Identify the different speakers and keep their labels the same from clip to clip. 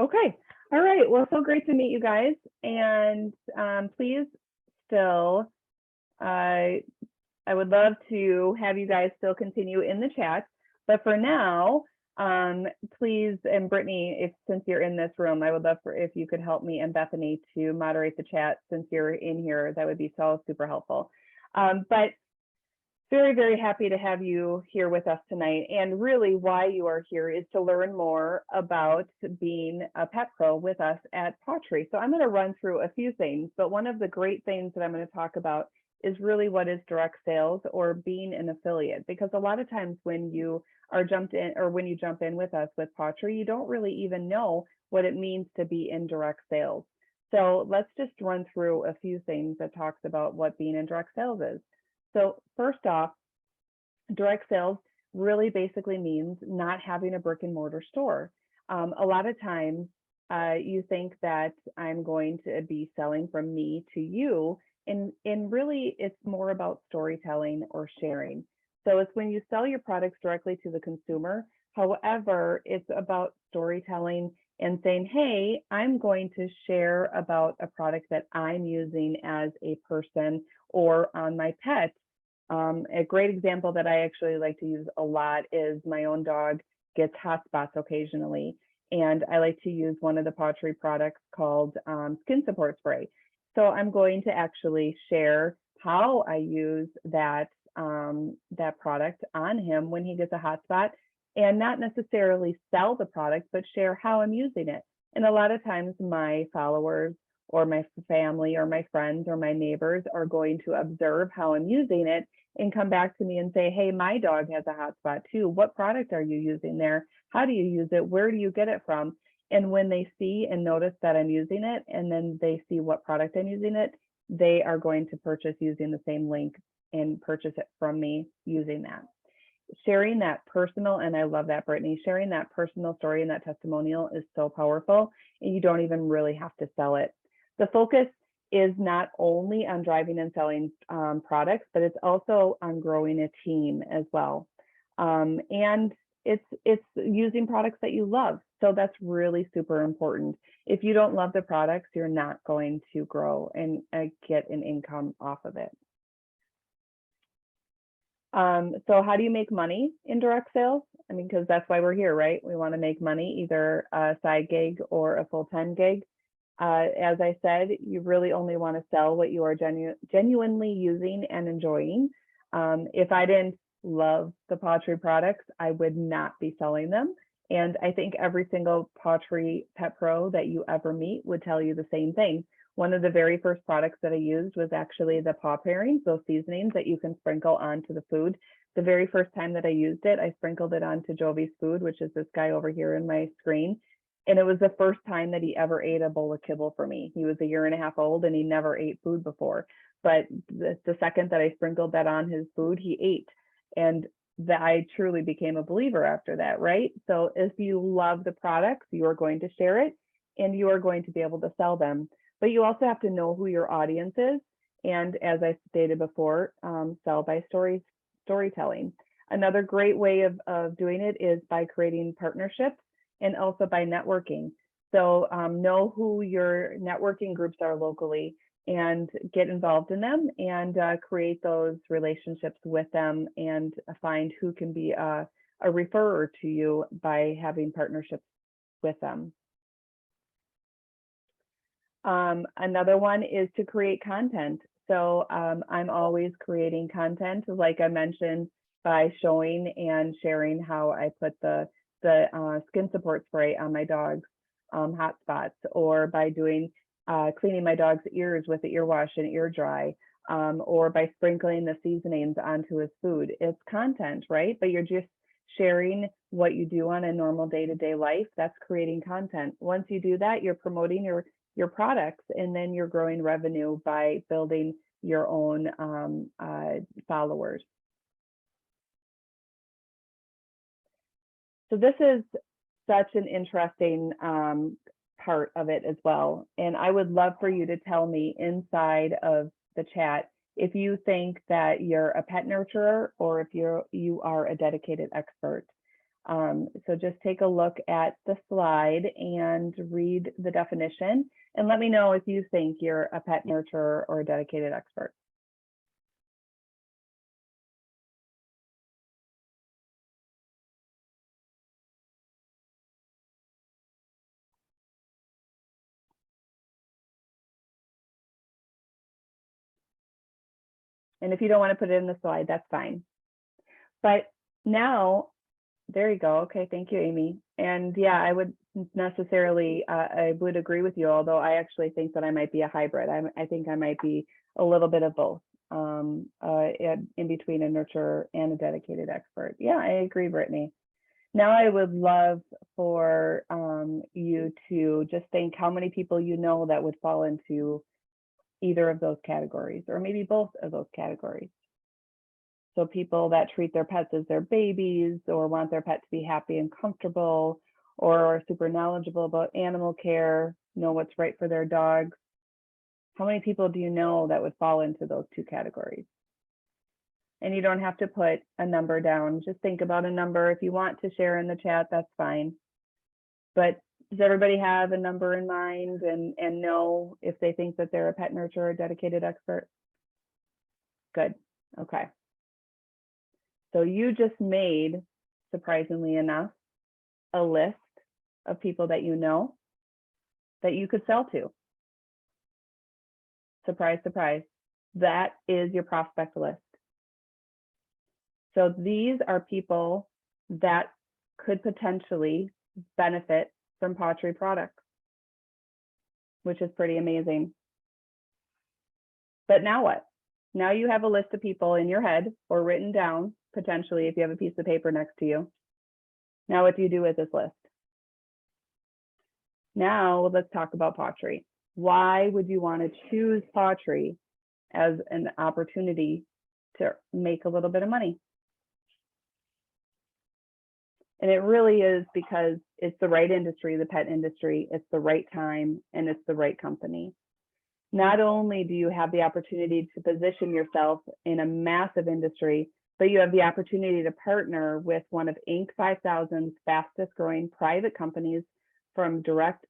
Speaker 1: Okay. All right. Well, so great to meet you guys. And please still, I would love to have you guys still continue in the chat. But for now, please, and Brittany, since you're in this room, I would love for if you could help me and Bethany to moderate the chat since you're in here. That would be so super helpful. But very, very happy to have you here with us tonight. And really why you are here is to learn more about being a pet pro with us at Pottery. So I'm going to run through a few things, but one of the great things that I'm going to talk about is really what is direct sales or being an affiliate, because a lot of times when you are jumped in or when you jump in with us with Pottery, you don't really even know what it means to be in direct sales. So let's just run through a few things that talks about what being in direct sales is. So first off, direct sales really basically means not having a brick and mortar store. A lot of times you think that I'm going to be selling from me to you, and really it's more about storytelling or sharing. So it's when you sell your products directly to the consumer. However, it's about storytelling and saying, hey, I'm going to share about a product that I'm using as a person or on my pet. A great example that I actually like to use a lot is my own dog gets hot spots occasionally, and I like to use one of the Pottery products called Skin Support Spray. So I'm going to actually share how I use that product on him when he gets a hot spot, and not necessarily sell the product, but share how I'm using it. And a lot of times my followers or my family or my friends or my neighbors are going to observe how I'm using it and come back to me and say, hey, my dog has a hot spot too. What product are you using there? How do you use it? Where do you get it from? And when they see and notice that I'm using it, and then they see what product I'm using it, they are going to purchase using the same link and purchase it from me using that. Sharing that personal, and I love that, Brittany, sharing that personal story and that testimonial is so powerful, and you don't even really have to sell it. The focus is not only on driving and selling products, but it's also on growing a team as well. And it's using products that you love. So that's really super important. If you don't love the products, you're not going to grow and get an income off of it. So how do you make money in direct sales? I mean, because that's why we're here, right? We want to make money, either a side gig or a full-time gig. As I said, you really only want to sell what you are genuinely using and enjoying. If I didn't love the Pottery products, I would not be selling them. And I think every single Pottery pet pro that you ever meet would tell you the same thing. One of the very first products that I used was actually the paw pairings, those seasonings that you can sprinkle onto the food. The very first time that I used it, I sprinkled it onto Jovi's food, which is this guy over here in my screen. And it was the first time that he ever ate a bowl of kibble for me. He was 1.5 years old and he never ate food before. But the second that I sprinkled that on his food, he ate. And I truly became a believer after that, right? So if you love the products, you are going to share it and you are going to be able to sell them. But you also have to know who your audience is. And as I stated before, sell by storytelling. Another great way of doing it is by creating partnerships and also by networking. So know who your networking groups are locally and get involved in them and create those relationships with them and find who can be a referrer to you by having partnerships with them. Another one is to create content. So I'm always creating content, like I mentioned, by showing and sharing how I put the skin support spray on my dog's hot spots, or by doing cleaning my dog's ears with the ear wash and ear dry, or by sprinkling the seasonings onto his food. It's content, right? But you're just sharing what you do on a normal day-to-day life. That's creating content. Once you do that, you're promoting your products, and then you're growing revenue by building your own followers. So this is such an interesting part of it as well. And I would love for you to tell me inside of the chat if you think that you're a pet nurturer or if you are a dedicated expert. So just take a look at the slide and read the definition, and let me know if you think you're a pet nurturer or a dedicated expert. And if you don't want to put it in the slide, that's fine. But now, there you go. Okay, thank you, Amy. And yeah, I would necessarily, I would agree with you, although I actually think that I might be a hybrid. I think I might be a little bit of both, in between a nurturer and a dedicated expert. Yeah, I agree, Brittany. Now I would love for you to just think how many people you know that would fall into either of those categories, or maybe both of those categories. So people that treat their pets as their babies, or want their pet to be happy and comfortable, or are super knowledgeable about animal care, know what's right for their dogs. How many people do you know that would fall into those two categories? And you don't have to put a number down. Just think about a number. If you want to share in the chat, that's fine. But does everybody have a number in mind and know if they think that they're a pet nurturer or dedicated expert? Good. Okay. So you just made, surprisingly enough, a list of people that you know that you could sell to. Surprise, surprise. That is your prospect list. So these are people that could potentially benefit from Pottery products, which is pretty amazing. But now what? Now you have a list of people in your head, or written down, potentially if you have a piece of paper next to you. Now what do you do with this list? Now let's talk about Pottery. Why would you want to choose Pottery as an opportunity to make a little bit of money? And it really is because it's the right industry, the pet industry, it's the right time, and it's the right company. Not only do you have the opportunity to position yourself in a massive industry, but you have the opportunity to partner with one of Inc. 5000's fastest growing private companies, from Direct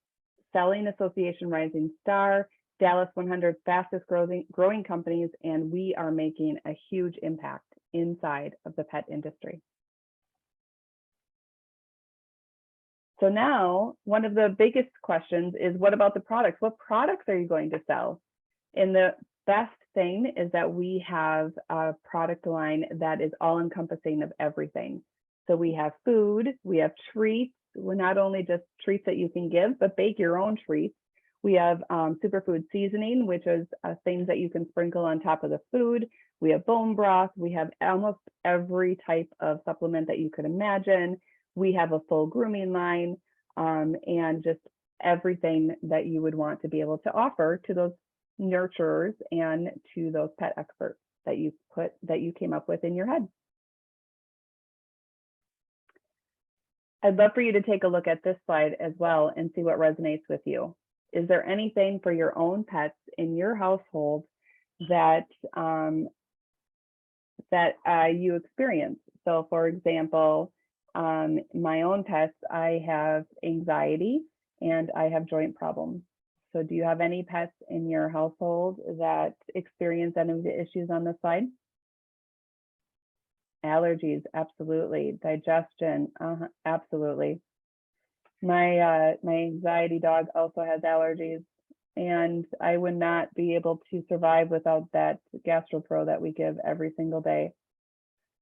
Speaker 1: Selling Association Rising Star, Dallas 100 fastest growing companies, and we are making a huge impact inside of the pet industry. So now one of the biggest questions is, what about the products? What products are you going to sell? And the best thing is that we have a product line that is all encompassing of everything. So we have food, we have treats. We're not only just treats that you can give, but bake your own treats. We have superfood seasoning, which is things that you can sprinkle on top of the food. We have bone broth. We have almost every type of supplement that you could imagine. We have a full grooming line, and just everything that you would want to be able to offer to those nurturers and to those pet experts that you came up with in your head. I'd love for you to take a look at this slide as well and see what resonates with you. Is there anything for your own pets in your household that you experience? So for example, my own pets, I have anxiety and I have joint problems. So do you have any pets in your household that experience any of the issues on this slide? Allergies, absolutely. Digestion, absolutely. My anxiety dog also has allergies, and I would not be able to survive without that GastroPro that we give every single day.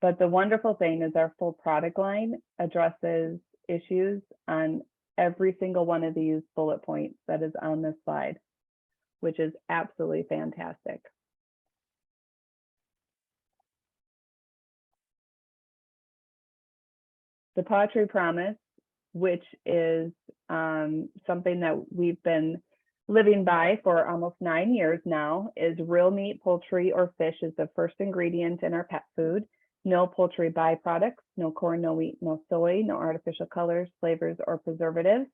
Speaker 1: But the wonderful thing is our full product line addresses issues on every single one of these bullet points that is on this slide, which is absolutely fantastic. The Pottery Promise, which is something that we've been living by for almost 9 years now, is real meat, poultry, or fish is the first ingredient in our pet food. No poultry byproducts, no corn, no wheat, no soy, no artificial colors, flavors, or preservatives.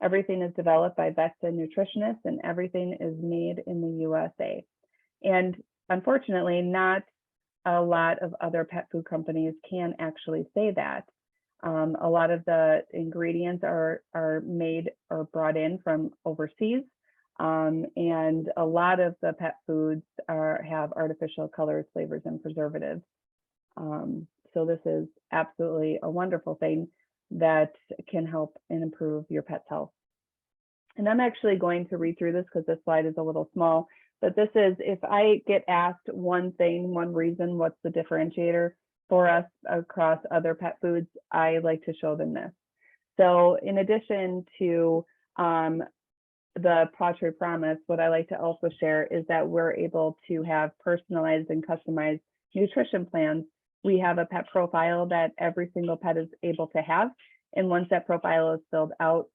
Speaker 1: Everything is developed by vets and nutritionists, and everything is made in the USA. And unfortunately, not a lot of other pet food companies can actually say that. A lot of the ingredients are made or brought in from overseas. And a lot of the pet foods have artificial colors, flavors, and preservatives. So this is absolutely a wonderful thing that can help and improve your pet's health. And I'm actually going to read through this because this slide is a little small, but this is, if I get asked one thing, one reason, what's the differentiator for us across other pet foods, I like to show them this. So in addition to the Paw Promise, what I like to also share is that we're able to have personalized and customized nutrition plans. We have a pet profile that every single pet is able to have. And once that profile is filled out,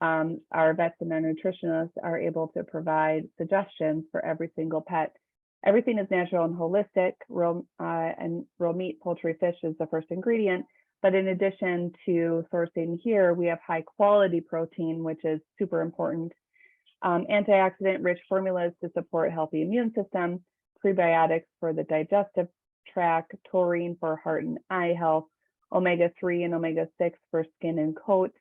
Speaker 1: our vets and our nutritionists are able to provide suggestions for every single pet. Everything is natural and holistic. Real meat, poultry, fish is the first ingredient. But in addition to sourcing here, we have high quality protein, which is super important. Antioxidant-rich formulas to support healthy immune system, prebiotics for the digestive tract, taurine for heart and eye health, omega-3 and omega-6 for skin and coat,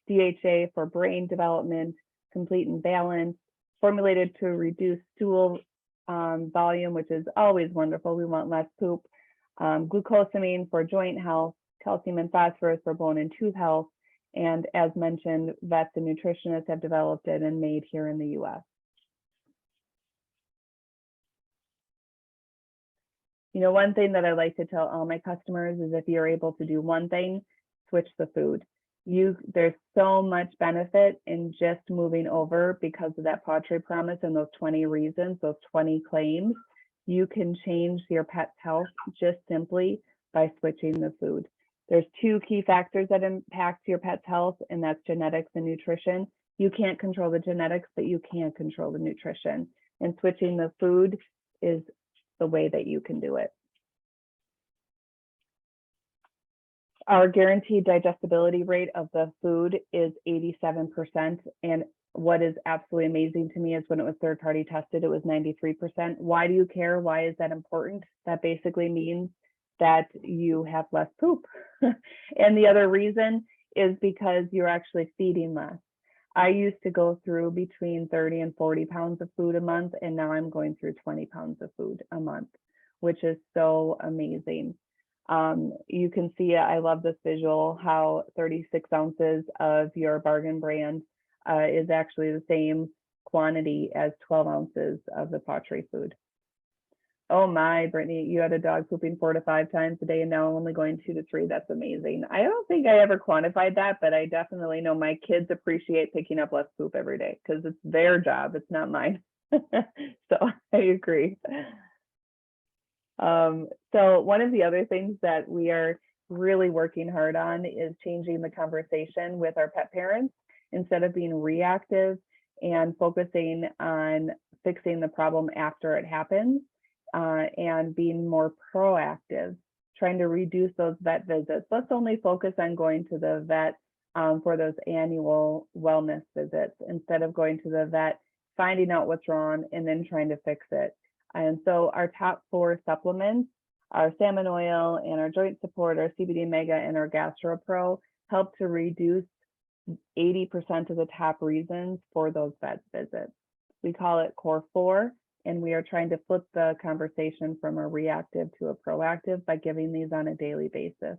Speaker 1: DHA for brain development, complete and balanced, formulated to reduce stool volume, which is always wonderful. We want less poop. Glucosamine for joint health, calcium and phosphorus for bone and tooth health. And as mentioned, vets and nutritionists have developed it and made here in the US. You know, one thing that I like to tell all my customers is if you're able to do one thing, switch the food. There's so much benefit in just moving over because of that Paw Promise and those 20 reasons, those 20 claims. You can change your pet's health just simply by switching the food. There's two key factors that impact your pet's health, and that's genetics and nutrition. You can't control the genetics, but you can control the nutrition. And switching the food is the way that you can do it. Our guaranteed digestibility rate of the food is 87%. And what is absolutely amazing to me is when it was third-party tested, it was 93%. Why do you care? Why is that important? That basically means that you have less poop. And the other reason is because you're actually feeding less. I used to go through between 30 and 40 pounds of food a month, and now I'm going through 20 pounds of food a month, which is so amazing. You can see, I love this visual, how 36 ounces of your bargain brand is actually the same quantity as 12 ounces of the Paw food. Oh my, Brittany, you had a dog pooping 4 to 5 times a day and now only going 2 to 3. That's amazing. I don't think I ever quantified that, but I definitely know my kids appreciate picking up less poop every day because it's their job. It's not mine. So I agree. So one of the other things that we are really working hard on is changing the conversation with our pet parents instead of being reactive and focusing on fixing the problem after it happens. And being more proactive, trying to reduce those vet visits. Let's only focus on going to the vet for those annual wellness visits instead of going to the vet, finding out what's wrong, and then trying to fix it. And so our top 4 supplements, our salmon oil and our joint support, our CBD Mega and our GastroPro, help to reduce 80% of the top reasons for those vet visits. We call it Core 4. And we are trying to flip the conversation from a reactive to a proactive by giving these on a daily basis.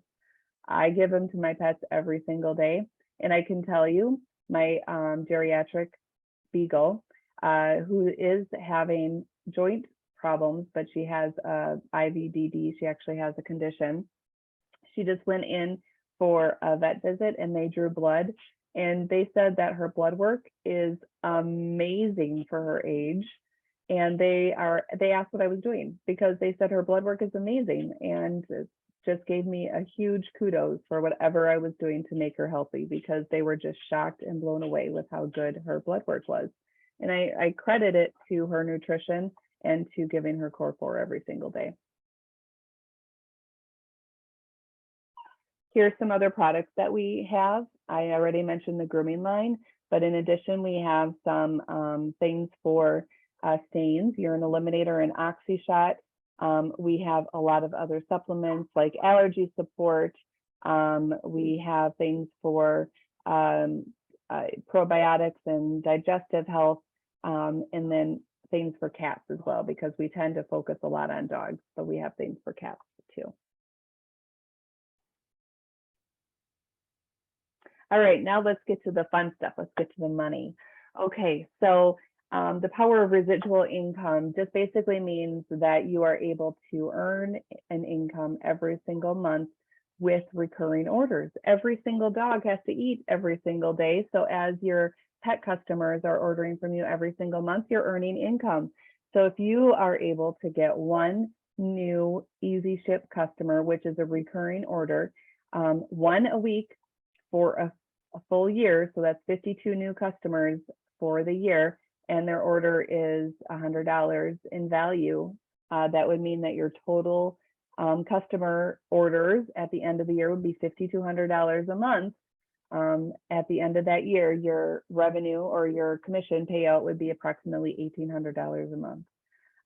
Speaker 1: I give them to my pets every single day. And I can tell you, my geriatric beagle, who is having joint problems, but she has IVDD, she actually has a condition. She just went in for a vet visit and they drew blood. And they said that her blood work is amazing for her age. And they asked what I was doing because they said her blood work is amazing and just gave me a huge kudos for whatever I was doing to make her healthy because they were just shocked and blown away with how good her blood work was. And I credit it to her nutrition and to giving her Core 4 every single day. Here's some other products that we have. I already mentioned the grooming line, but in addition, we have some things for stains, urine eliminator and oxy shot. We have a lot of other supplements like allergy support, We have things for probiotics and digestive health, and then things for cats as well, because we tend to focus a lot on dogs. So we have things for cats too. All right, now let's get to the fun stuff. Let's get to the money. Okay, so the power of residual income just basically means that you are able to earn an income every single month with recurring orders. Every single dog has to eat every single day. So as your pet customers are ordering from you every single month, you're earning income. So if you are able to get one new Easy Ship customer, which is a recurring order, one a week for a full year, so that's 52 new customers for the year, and their order is $100 in value, that would mean that your total customer orders at the end of the year would be $5,200 a month. At the end of that year, your revenue or your commission payout would be approximately $1,800 a month.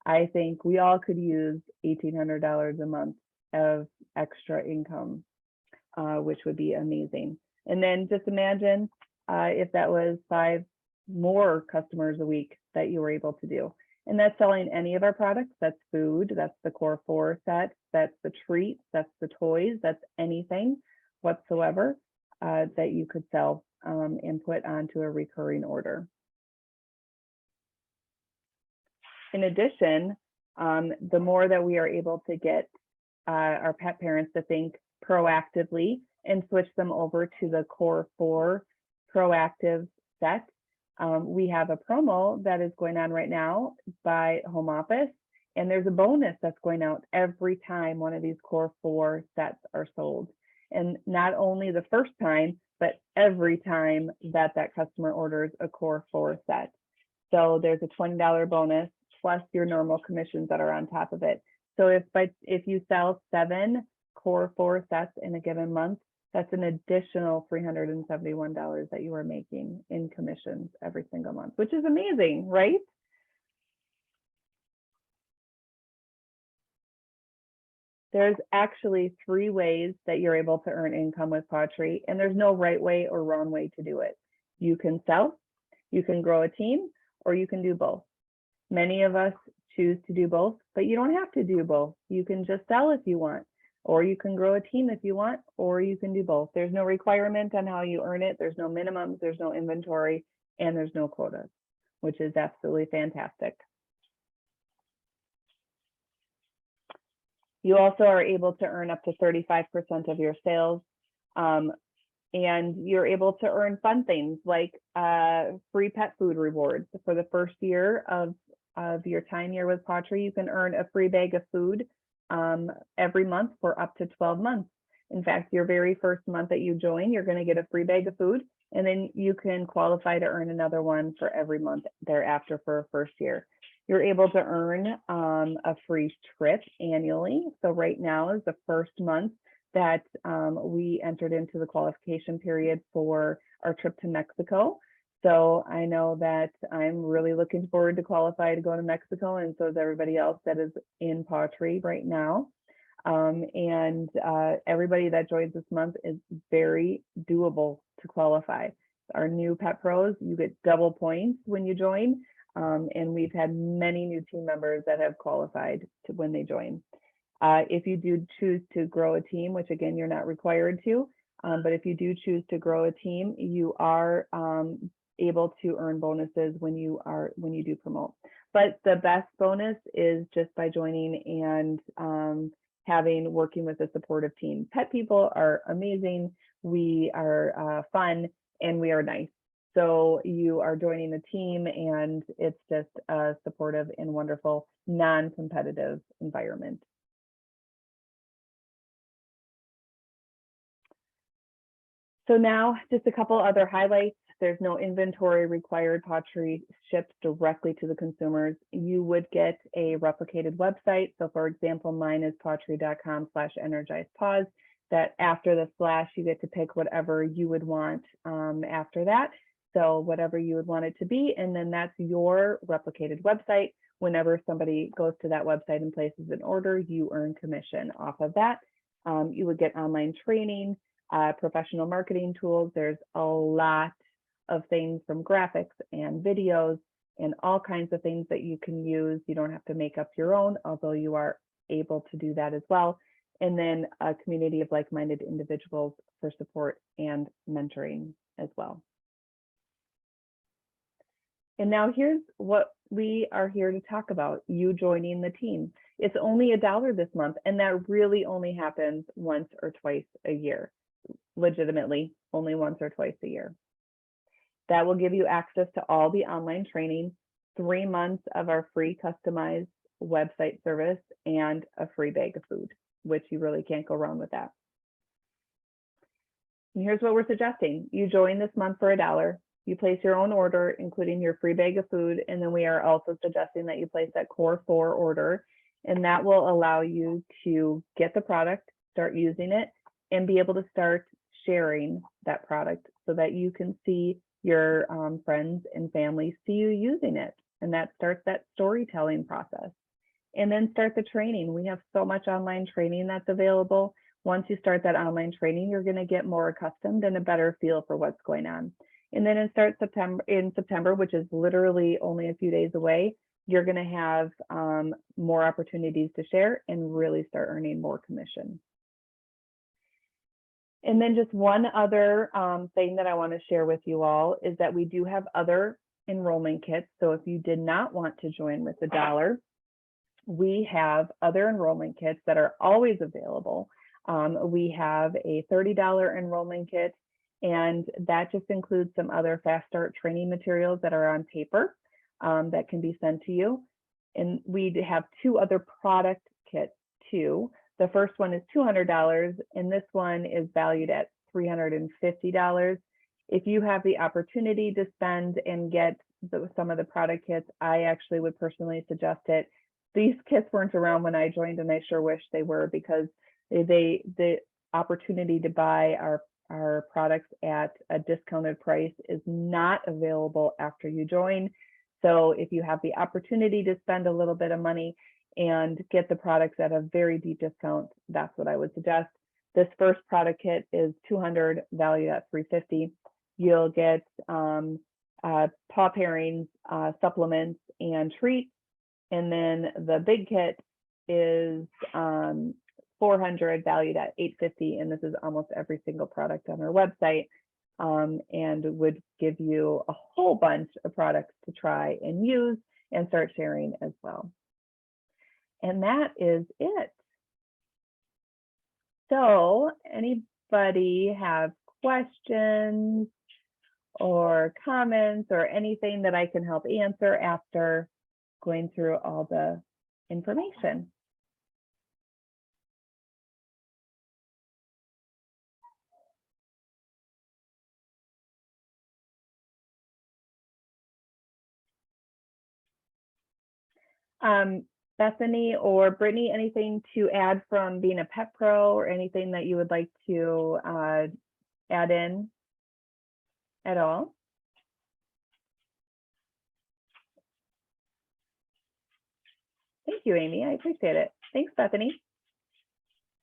Speaker 1: I think we all could use $1,800 a month of extra income, which would be amazing. And then just imagine if that was 5 more customers a week that you were able to do. And that's selling any of our products. That's food, that's the core 4 set, that's the treats, that's the toys, that's anything whatsoever that you could sell and put onto a recurring order. In addition, the more that we are able to get our pet parents to think proactively and switch them over to the core 4 proactive set, we have a promo that is going on right now by Home Office, and there's a bonus that's going out every time one of these core 4 sets are sold. And not only the first time, but every time that that customer orders a core 4 set. So there's a $20 bonus plus your normal commissions that are on top of it. So if you sell 7 core 4 sets in a given month, that's an additional $371 that you are making in commissions every single month, which is amazing, right? There's actually 3 ways that you're able to earn income with Pawtree, and there's no right way or wrong way to do it. You can sell, you can grow a team, or you can do both. Many of us choose to do both, but you don't have to do both. You can just sell if you want, or you can grow a team if you want, or you can do both. There's no requirement on how you earn it. There's no minimums, there's no inventory, and there's no quotas, which is absolutely fantastic. You also are able to earn up to 35% of your sales, and you're able to earn fun things like free pet food rewards. For the first year of your time here with Pawtree, you can earn a free bag of food every month for up to 12 months. In fact, your very first month that you join, you're going to get a free bag of food, and then you can qualify to earn another one for every month thereafter for a first year. You're able to earn a free trip annually. So right now is the first month that we entered into the qualification period for our trip to Mexico. So I know that I'm really looking forward to qualify to go to Mexico, and so is everybody else that is in Pawtree right now. And everybody that joins this month is very doable to qualify. Our new Pet Pros, you get double points when you join. And we've had many new team members that have qualified to when they join. If you do choose to grow a team, which again, you're not required to, but if you do choose to grow a team, you are able to earn bonuses when you do promote. But the best bonus is just by joining and working with a supportive team. Pet people are amazing. We are fun and we are nice. So you are joining a team and it's just a supportive and wonderful, non-competitive environment. So now just a couple other highlights. There's no inventory required. Pawtree ships directly to the consumers. You would get a replicated website. So for example, mine is pawtree.com/energizedpaws. That after the slash, you get to pick whatever you would want after that. So whatever you would want it to be, and then that's your replicated website. Whenever somebody goes to that website and places an order, you earn commission off of that. You would get online training, professional marketing tools. There's a lot of things from graphics and videos and all kinds of things that you can use. You don't have to make up your own, although you are able to do that as well. And then a community of like-minded individuals for support and mentoring as well. And now here's what we are here to talk about, you joining the team. It's only $1 this month, and that really only happens once or twice a year. Legitimately, only once or twice a year. That will give you access to all the online training, 3 months of our free customized website service, and a free bag of food, which you really can't go wrong with that. And here's what we're suggesting. You join this month for $1. You place your own order, including your free bag of food, and then we are also suggesting that you place that Core 4 order, and that will allow you to get the product, start using it, and be able to start sharing that product so that you can see your friends and family see you using it. And that starts that storytelling process. And then start the training. We have so much online training that's available. Once you start that online training, you're going to get more accustomed and a better feel for what's going on. And then in September, which is literally only a few days away, you're going to have more opportunities to share and really start earning more commission. And then just one other thing that I want to share with you all is that we do have other enrollment kits. So if you did not want to join with $1, we have other enrollment kits that are always available. We have a $30 enrollment kit, and that just includes some other Fast Start training materials that are on paper that can be sent to you. And we have 2 other product kits too. The first one is $200, and this one is valued at $350. If you have the opportunity to spend and get some of the product kits, I actually would personally suggest it. These kits weren't around when I joined, and I sure wish they were, because the opportunity to buy our products at a discounted price is not available after you join. So if you have the opportunity to spend a little bit of money and get the products at a very deep discount, that's what I would suggest. This first product kit is $200, valued at $350. You'll get paw pairings, supplements, and treats. And then the big kit is $400, valued at $850. And this is almost every single product on our website, and would give you a whole bunch of products to try and use and start sharing as well. And that is it. So anybody have questions or comments or anything that I can help answer after going through all the information? Bethany or Brittany, anything to add from being a pet pro, or anything that you would like to add in at all? Thank you, Amy. I appreciate it. Thanks, Bethany.